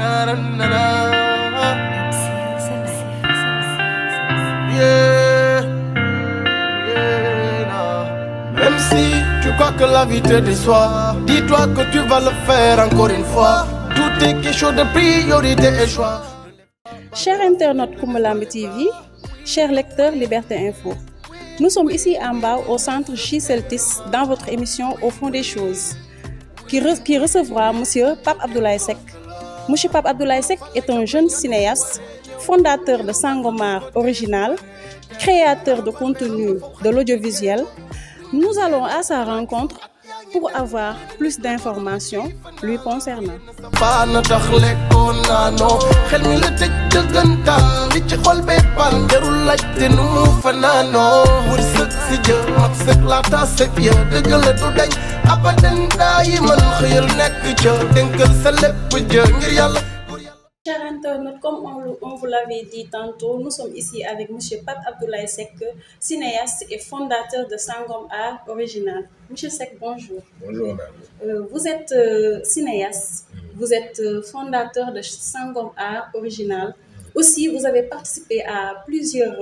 Même si tu crois que la vie te déçoit, dis-toi que tu vas le faire encore une fois. Tout est question de priorité et choix. Chers internautes Koumoulamb TV, chers lecteurs Liberté Info, nous sommes ici en bas au centre J. Celtis dans votre émission Au fond des choses, qui recevra M. Pape Abdoulaye Seck. M. Pape Abdoulaye Seck est un jeune cinéaste, fondateur de Sangomar Original, créateur de contenu de l'audiovisuel. Nous allons à sa rencontre pour avoir plus d'informations lui concernant. Chers internautes, comme on vous l'avait dit tantôt, nous sommes ici avec M. Pape Abdoulaye Seck, cinéaste et fondateur de Sangom Art Original. M. Seck, bonjour. Bonjour, madame. Vous êtes cinéaste, vous êtes fondateur de Sangom Art Original. Aussi, vous avez participé à plusieurs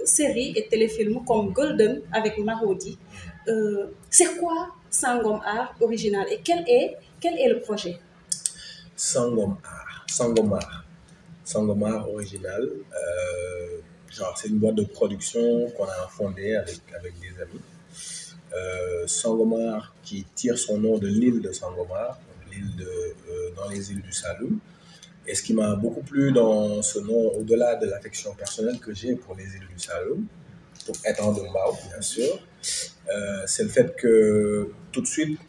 séries et téléfilms comme Golden avec Marodi. C'est quoi Sangom Art Original et quel est le projet? Sangomar Original, c'est une boîte de production qu'on a fondée avec des amis. Sangomar qui tire son nom de l'île de Sangomar, dans les îles du Saloum. Et ce qui m'a beaucoup plu dans ce nom, au-delà de l'affection personnelle que j'ai pour les îles du Saloum, pour être de Mbao, bien sûr, c'est le fait que tout de suite,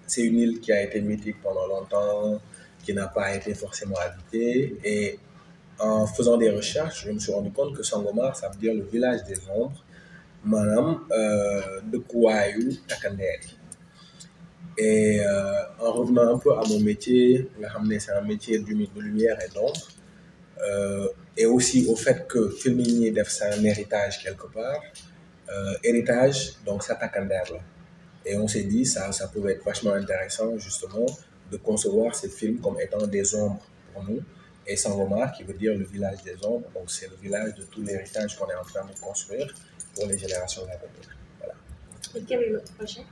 c'est une île qui a été mythique pendant longtemps, qui n'a pas été forcément habité. Et en faisant des recherches, je me suis rendu compte que Sangomar, ça veut dire le village des ombres, Manam, de Kouayou, Takanderi. Et en revenant un peu à mon métier, c'est un métier de lumière et d'ombre, et aussi au fait que Féminin c'est un héritage quelque part, héritage, donc ça Takanderi. Et on s'est dit, ça pouvait être vachement intéressant justement de concevoir ces films comme étant des ombres pour nous. Et Sangomar, qui veut dire le village des ombres, donc c'est le village de tout l'héritage qu'on est en train de construire pour les générations à venir. Voilà. Et quel est votre projet?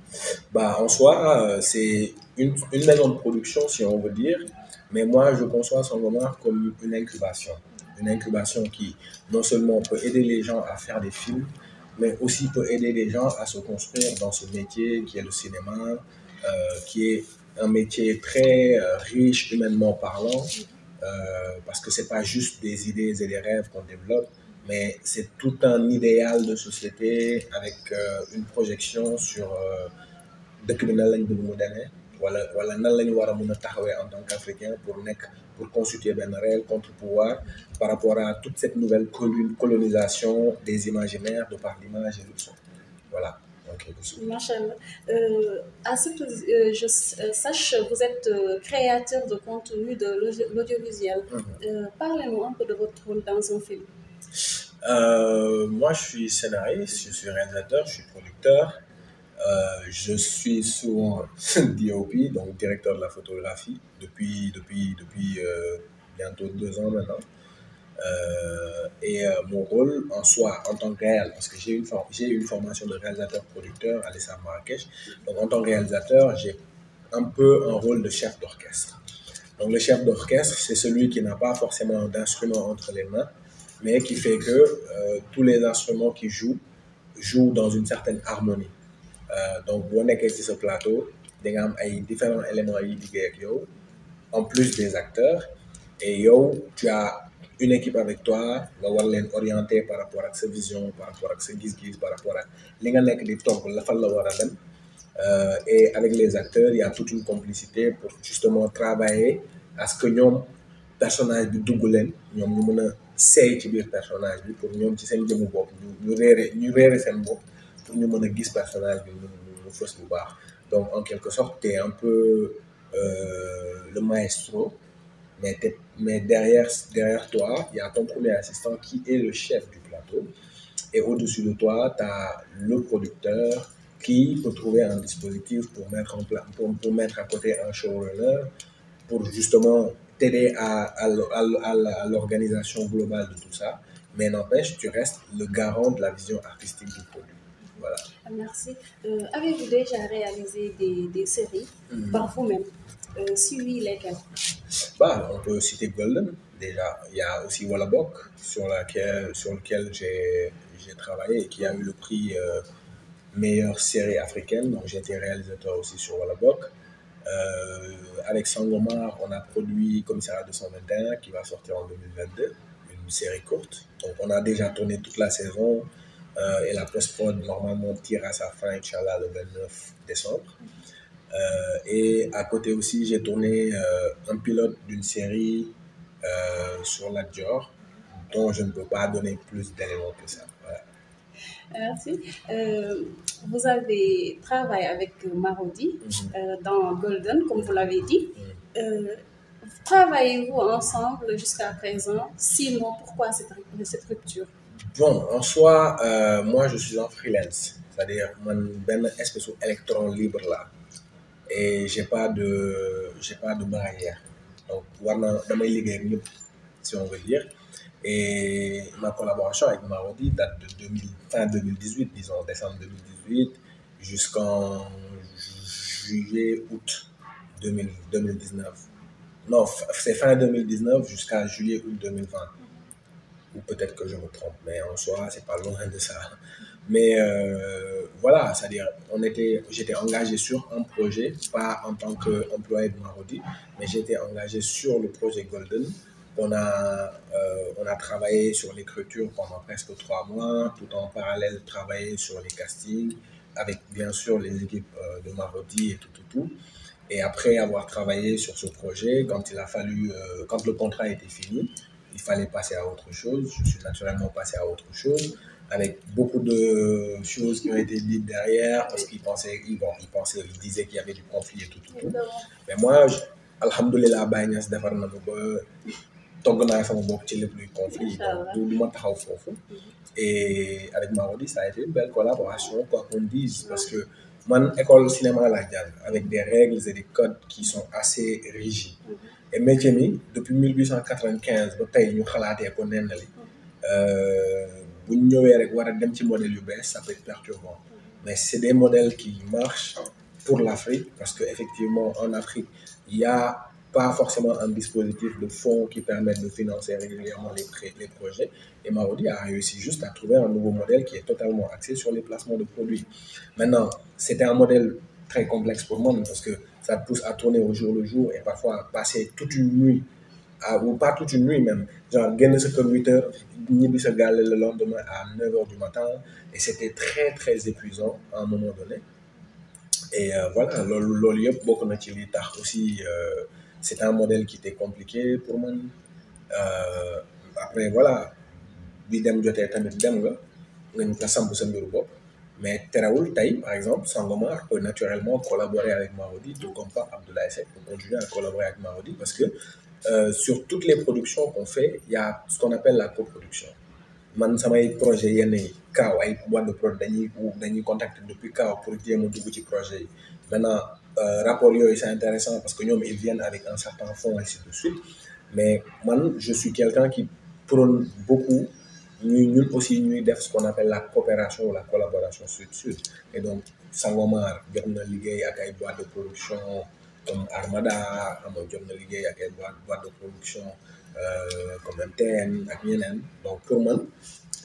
En soi, c'est une maison de production, si on veut dire, mais moi, je conçois Sangomar comme une incubation. Une incubation qui, non seulement peut aider les gens à faire des films, mais aussi peut aider les gens à se construire dans ce métier qui est le cinéma, qui est un métier très riche humainement parlant, parce que c'est pas juste des idées et des rêves qu'on développe, mais c'est tout un idéal de société avec une projection sur dëkk bi nan lañ bëgg mu demee wala nan lañ war a mën a taxawee en tant qu'Africain pour constituer benn réel contre-pouvoir par rapport à toute cette nouvelle colonisation des imaginaires de par l'image et le son. Voilà. Machallah. À ce que je sache, vous êtes créateur de contenu de l'audiovisuel. Parlez-nous un peu de votre rôle dans un film. Moi, je suis scénariste, je suis réalisateur, je suis producteur. Je suis souvent DOP, donc directeur de la photographie, depuis bientôt 2 ans maintenant. Et mon rôle en soi, en tant que réel, parce que j'ai une formation de réalisateur-producteur à l'ESA Marrakech. Donc en tant que réalisateur, j'ai un peu un rôle de chef d'orchestre. Donc le chef d'orchestre, c'est celui qui n'a pas forcément d'instrument entre les mains, mais qui fait que tous les instruments qui jouent dans une certaine harmonie. Donc on est sur ce plateau, il y a différents éléments en plus des acteurs, et tu as une équipe avec toi, tu vas orienter par rapport à sa vision, par rapport à sa guise, par rapport à et avec les acteurs, il y a toute une complicité pour justement travailler à ce que nos personnages de Dougoulène, nous mën seey ci biir personnage bi pour ñoom ci seen jëmu bopp ñu réere seen bopp pour ñu mën a gis personnage bi mu fës bu baax. Donc en quelque sorte tu es un peu le maestro, mais derrière toi il y a ton premier assistant qui est le chef du plateau, et au-dessus de toi tu as le producteur qui peut trouver un dispositif pour mettre à côté un showrunner pour justement t'aider à l'organisation globale de tout ça, mais n'empêche, tu restes le garant de la vision artistique du produit. Voilà. Merci. Avez-vous déjà réalisé des séries par vous-même? Si oui, lesquelles? On peut citer Golden, déjà. Il y a aussi Wallabok, sur lequel j'ai travaillé et qui a eu le prix meilleure série africaine. Donc, j'ai été réalisateur aussi sur Wallabok. Avec Sangomar, on a produit Commissariat 221 qui va sortir en 2022, une série courte. Donc, on a déjà tourné toute la saison et la post-prod normalement tire à sa fin, Inch'Allah, le 29 décembre. Et à côté aussi, j'ai tourné un pilote d'une série sur la Dior, dont je ne peux pas donner plus d'éléments que ça. Voilà. Merci. Vous avez travaillé avec Marodi dans Golden, comme vous l'avez dit. Travaillez-vous ensemble jusqu'à présent? Sinon, pourquoi cette rupture? Bon, en soi, moi, je suis en freelance. C'est-à-dire, une espèce d'électron libre là. Et j'ai pas de barrière. Donc, si on veut dire. Et ma collaboration avec Marodi date de fin 2018, disons décembre 2018, jusqu'en juillet-août 2019. Non, c'est fin 2019 jusqu'à juillet-août 2020. Ou peut-être que je me trompe, mais en soi, c'est pas loin de ça. Mais voilà, c'est-à-dire, j'étais engagé sur un projet, pas en tant qu'employé de Marodi, mais j'étais engagé sur le projet Golden. On a travaillé sur l'écriture pendant presque 3 mois, tout en parallèle travaillé sur les castings, avec bien sûr les équipes de Marodi et tout. Et après avoir travaillé sur ce projet, quand le contrat était fini, il fallait passer à autre chose. Je suis naturellement passé à autre chose, avec beaucoup de choses qui ont été dites derrière, parce qu'ils disaient qu'il y avait du conflit et tout. Mais moi, alhamdoulilah, Baïnias defar na ba togg naa sama bopp ci lépp luy conflit, donc du ma taxaw foofu. Et avec Marodi, ça a été une belle collaboration, quoi qu'on dise, parce que mon école cinéma la jàng avec des règles et des codes qui sont assez rigides. Et métier mi depuis 1895 ba tey ñu xalaatee ko nennali bu ñu ñëwee rek war a dem ci modèle yu bees, ça peut être perturbant. Mais c'est des modèles qui marchent pour l'Afrique, parce qu'effectivement en Afrique, il y a pas forcément un dispositif de fonds qui permettent de financer régulièrement les projets. Et Marodi a réussi juste à trouver un nouveau modèle qui est totalement axé sur les placements de produits. Maintenant, c'était un modèle très complexe pour moi, parce que ça te pousse à tourner au jour le jour et parfois passer toute une nuit, ou pas toute une nuit même, genre gagner ce que 8 heures, ni se galer le lendemain à 9 heures du matin. Et c'était très, très épuisant à un moment donné. Et voilà, l'oliop, beaucoup de aussi. C'était un modèle qui était compliqué pour moi. Après, voilà, bidem joté tamit dem nga ñu ko samp sa mbiru bopp. Mais Terraoul Taï, par exemple, Sangomar peut naturellement collaborer avec Marodi, tout comme pas Abdoulaye Seck peut continuer à collaborer avec Marodi, parce que sur toutes les productions qu'on fait, il y a ce qu'on appelle la coproduction. Man samay projet yenn yi kaaw ay boîte de prod dañuy contacter depuis kaaw pour jéem a dugg ci projet yi. Maintenant, rapport yooyu c'est intéressant parce que ñoom ils viennent avec un certain fonds ainsi de suite. Mais man, je suis quelqu'un qui prône beaucoup ñun aussi ñuy def ce qu'on appelle la coopération ou la collaboration sud-sud. Et donc Sangomar jot na liggéey ak ay boîte de production comme Armada, jot na liggéey ak ay boîte de production comme MTN ak ñeneen. Donc pour moi,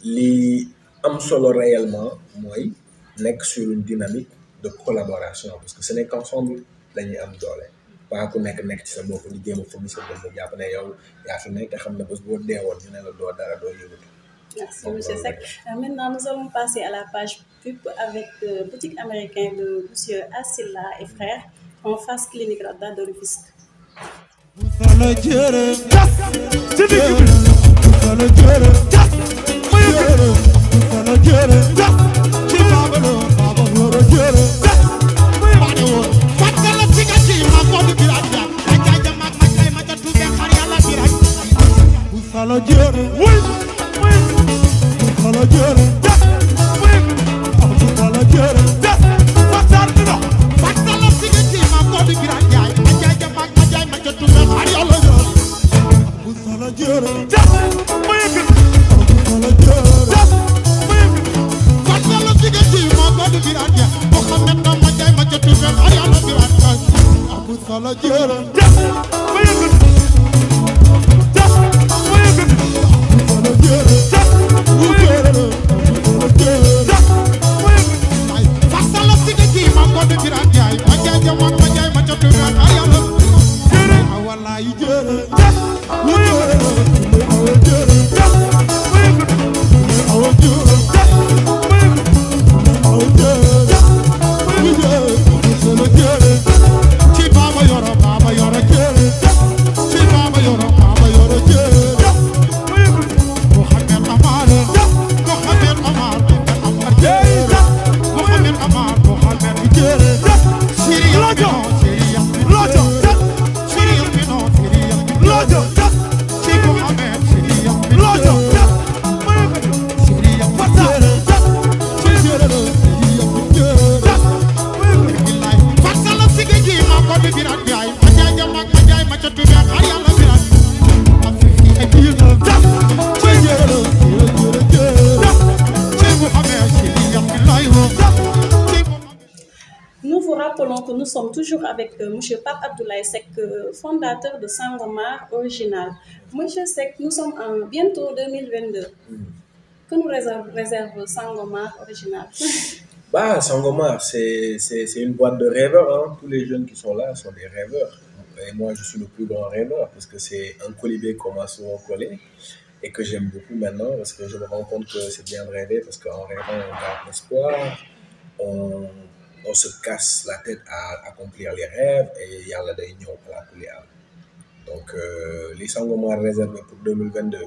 li am solo réellement mooy nekk sur une dynamique de collaboration, parce que ce n'est qu'ensemble dañuy am doole. Pas ku nekk ci sa bopp di jéem a fëgg sa bopp jàpp ne yow yaa fi nekk te xam ne bés boo deewoon ñu ne la doo dara doo yëngatu. Merci, M. Seck. Maintenant, nous allons passer à la page pub avec boutique américain de M. Assila et frères en face clinique Radda de Rufisque. Nous vous rappelons que nous sommes toujours avec M. Pape Abdoulaye Seck, fondateur de Sangomar Original. Monsieur Seck, nous sommes en bientôt 2022. Que nous réserve Sangomar Original? Bah, Sangomar, c'est une boîte de rêveurs. Hein. Tous les jeunes qui sont là sont des rêveurs. Et moi, je suis le plus grand rêveur parce que c'est un colibé qu'on m'a souvent collé et que j'aime beaucoup maintenant parce que je me rends compte que c'est bien de rêver parce qu'en rêvant, on garde l'espoir, on se casse la tête à accomplir les rêves et il y a la réunion pour la couler. Donc, les Sangomar réservés pour 2022,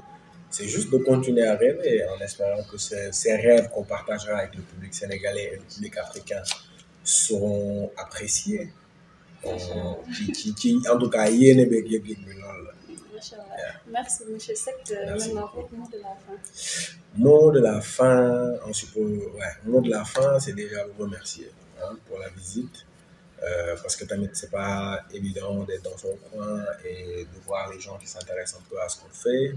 c'est juste de continuer à rêver en espérant que ces rêves qu'on partagera avec le public sénégalais et le public africain seront appréciés. En tout cas, Merci, M. Seck. Maintenant, votre mot de la fin. Mot de la fin, mot de la fin, c'est déjà vous remercier pour la visite. Parce que c'est pas évident d'être dans son coin et de voir les gens qui s'intéressent un peu à ce qu'on fait.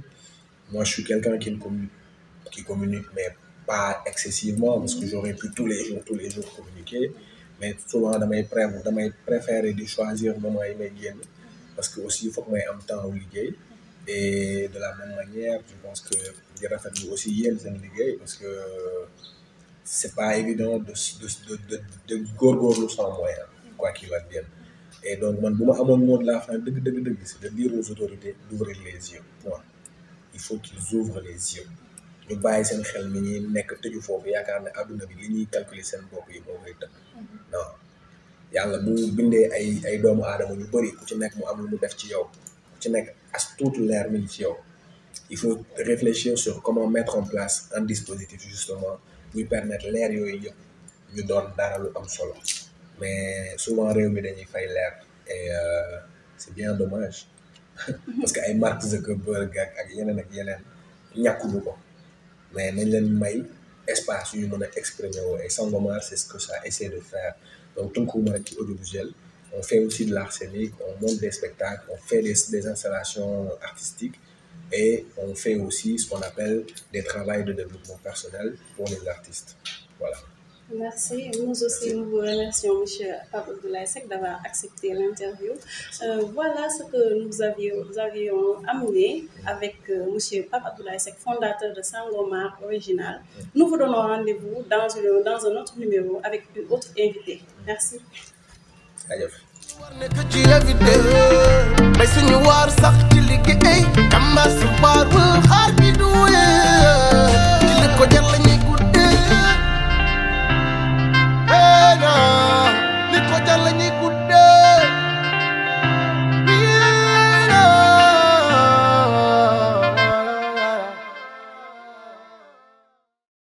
Moi, je suis quelqu'un qui communique, mais pas excessivement, parce que j'aurais pu tous les jours communiquer. Mais souvent, je préfère choisir le moment où je vais, parce que aussi, il faut que je aies un temps où je vais. Et de la même manière, je pense que je vais faire aussi hier parce que c'est pas évident de gorgorler sans moyen, quoi qu'il advienne. Et donc, mon mot de la fin, c'est de dire aux autorités d'ouvrir les yeux. Voilà. Il faut qu'ils ouvrent les yeux. Ñu bàyyi seen xel mi ñuy nekk tëju foofu yaakaar ne àdduna bi li ñuy calculer seen bopp yi moo koy tënk non yàlla bu bindee ay doomu aadama ñu bëri ku ci nekk mu am lu mu def ci yow ku ci nekk as tuuti leer mi ngi ci yow il faut réfléchir sur comment mettre en place un dispositif justement buy permettre leer yooyu yëpp ñu doon dara lu am solo mais souvent réew mi dañuy fay leer et c'est bien dommage parce que ay Mark Zuckerberg ak yeneen ñàkkuñu ko mais nañ leen may espace yu mën a exprimer woo et Sangomar c'est ce que ça essaie de faire donc tënkuwuma rek ci audiovisuel on fait aussi de l'art scénique, on monte des spectacles, on fait des installations artistiques et on fait aussi ce qu'on appelle des travaux de développement personnel pour les artistes. Voilà. Merci. Nous aussi, nous vous remercions, M. Pape Abdoulaye Seck, d'avoir accepté l'interview. Voilà ce que nous avions amené avec M. Pape Abdoulaye Seck, fondateur de Sangomar Original. Nous vous donnons rendez-vous dans un autre numéro avec une autre invitée. Merci. Adieu. War nekk ci évité bay suñu waar sax ci liggéey